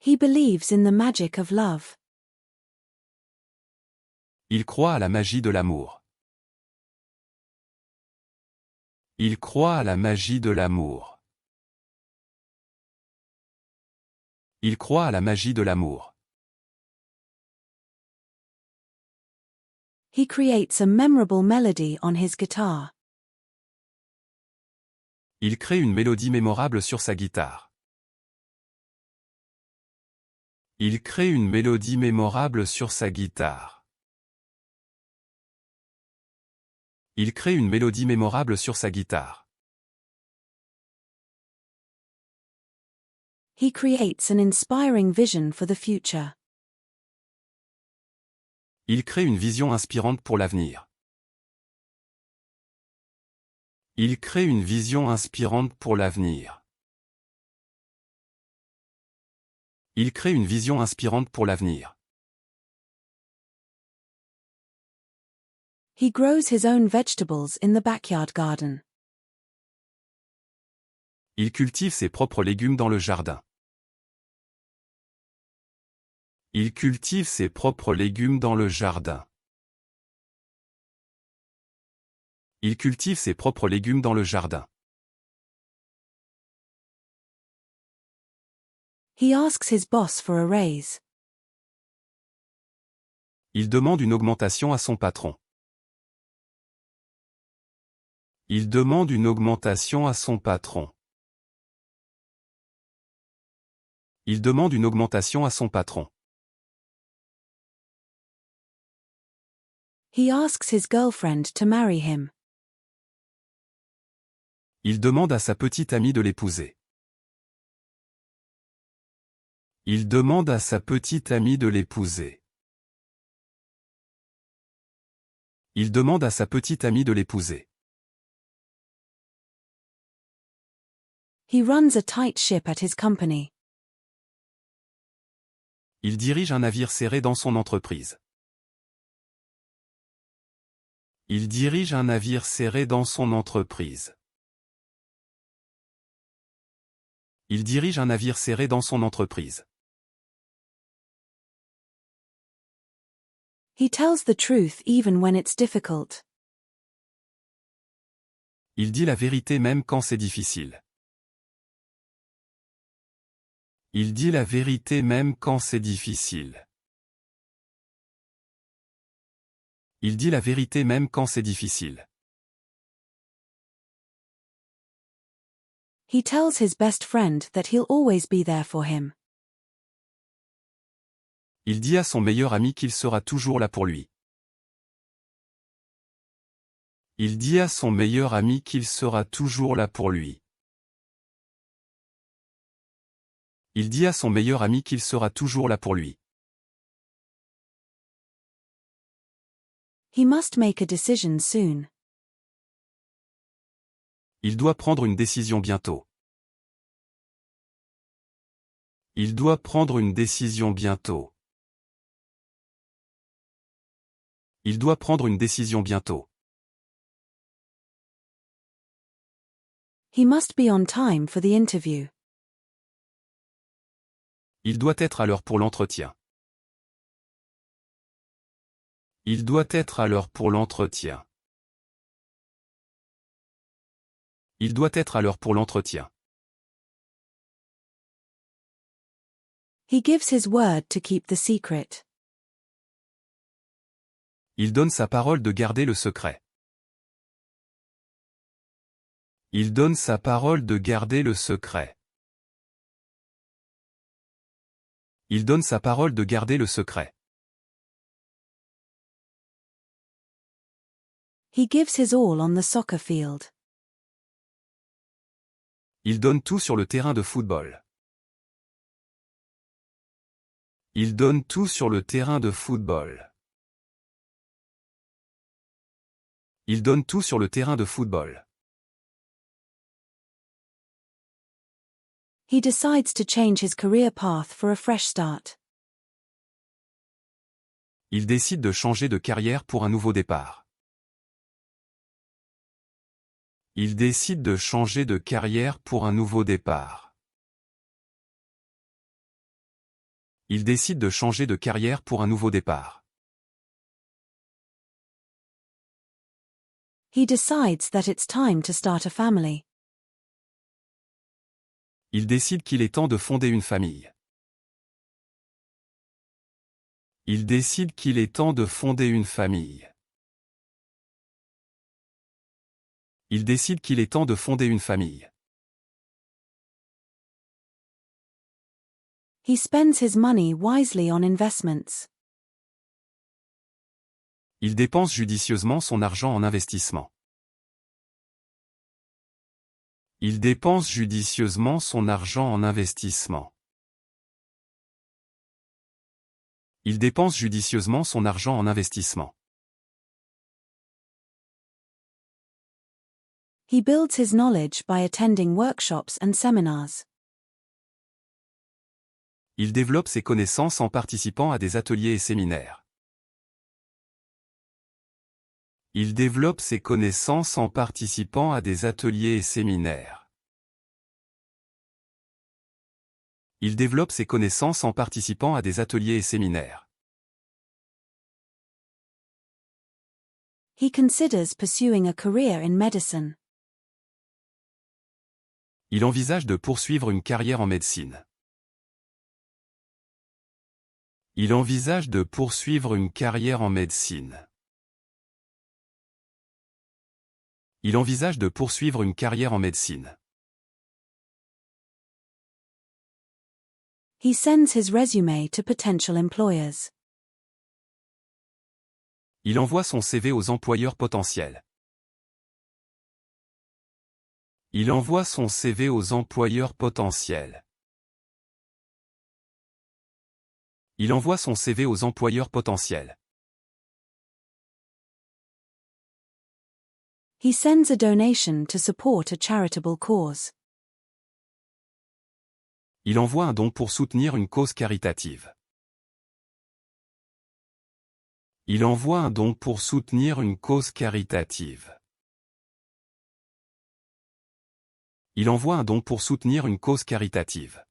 He believes in the magic of love. Il croit à la magie de l'amour. Il croit à la magie de l'amour. Il croit à la magie de l'amour. He creates a memorable melody on his guitar. Il crée une mélodie mémorable sur sa guitare. Il crée une mélodie mémorable sur sa guitare. Il crée une mélodie mémorable sur sa guitare. He creates an inspiring vision for the future. Il crée une vision inspirante pour l'avenir. Il crée une vision inspirante pour l'avenir. Il crée une vision inspirante pour l'avenir. He grows his own vegetables in the backyard garden. Il cultive ses propres légumes dans le jardin. Il cultive ses propres légumes dans le jardin. Il cultive ses propres légumes dans le jardin. He asks his boss for a raise. Il demande une augmentation à son patron. Il demande une augmentation à son patron. Il demande une augmentation à son patron. He asks his girlfriend to marry him. Il demande à sa petite amie de l'épouser. Il demande à sa petite amie de l'épouser. Il demande à sa petite amie de l'épouser. He runs a tight ship at his company. Il dirige un navire serré dans son entreprise. Il dirige un navire serré dans son entreprise. Il dirige un navire serré dans son entreprise. He tells the truth even when it's difficult. Il dit la vérité même quand c'est difficile. Il dit la vérité même quand c'est difficile. Il dit la vérité même quand c'est difficile. He tells his best friend that he'll always be there for him. Il dit à son meilleur ami qu'il sera toujours là pour lui. Il dit à son meilleur ami qu'il sera toujours là pour lui. Il dit à son meilleur ami qu'il sera toujours là pour lui. He must make a decision soon. Il doit prendre une décision bientôt. Il doit prendre une décision bientôt. Il doit prendre une décision bientôt. He must be on time for the interview. Il doit être à l'heure pour l'entretien. Il doit être à l'heure pour l'entretien. Il doit être à l'heure pour l'entretien. He gives his word to keep the secret. Il donne sa parole de garder le secret. Il donne sa parole de garder le secret. Il donne sa parole de garder le secret. He gives his all on the soccer field. Il donne tout sur le terrain de football. Il donne tout sur le terrain de football. Il donne tout sur le terrain de football. He decides to change his career path for a fresh start. Il décide de changer de carrière pour un nouveau départ. Il décide de changer de carrière pour un nouveau départ. Il décide de changer de carrière pour un nouveau départ. He decides that it's time to start a family. Il décide qu'il est temps de fonder une famille. Il décide qu'il est temps de fonder une famille. Il décide qu'il est temps de fonder une famille. He spends his money wisely on investments. Il dépense judicieusement son argent en investissement. Il dépense judicieusement son argent en investissement. Il dépense judicieusement son argent en investissement. He builds his knowledge by attending workshops and seminars. Il développe ses connaissances en participant à des ateliers et séminaires. Il développe ses connaissances en participant à des ateliers et séminaires. Il développe ses connaissances en participant à des ateliers et séminaires. He considers pursuing a career in medicine. Il envisage de poursuivre une carrière en médecine. Il envisage de poursuivre une carrière en médecine. Il envisage de poursuivre une carrière en médecine. He sends his resume to potential employers. Il envoie son CV aux employeurs potentiels. Il envoie son CV aux employeurs potentiels. Il envoie son CV aux employeurs potentiels. He sends a donation to support a charitable cause. Il envoie un don pour soutenir une cause caritative. Il envoie un don pour soutenir une cause caritative. Il envoie un don pour soutenir une cause caritative.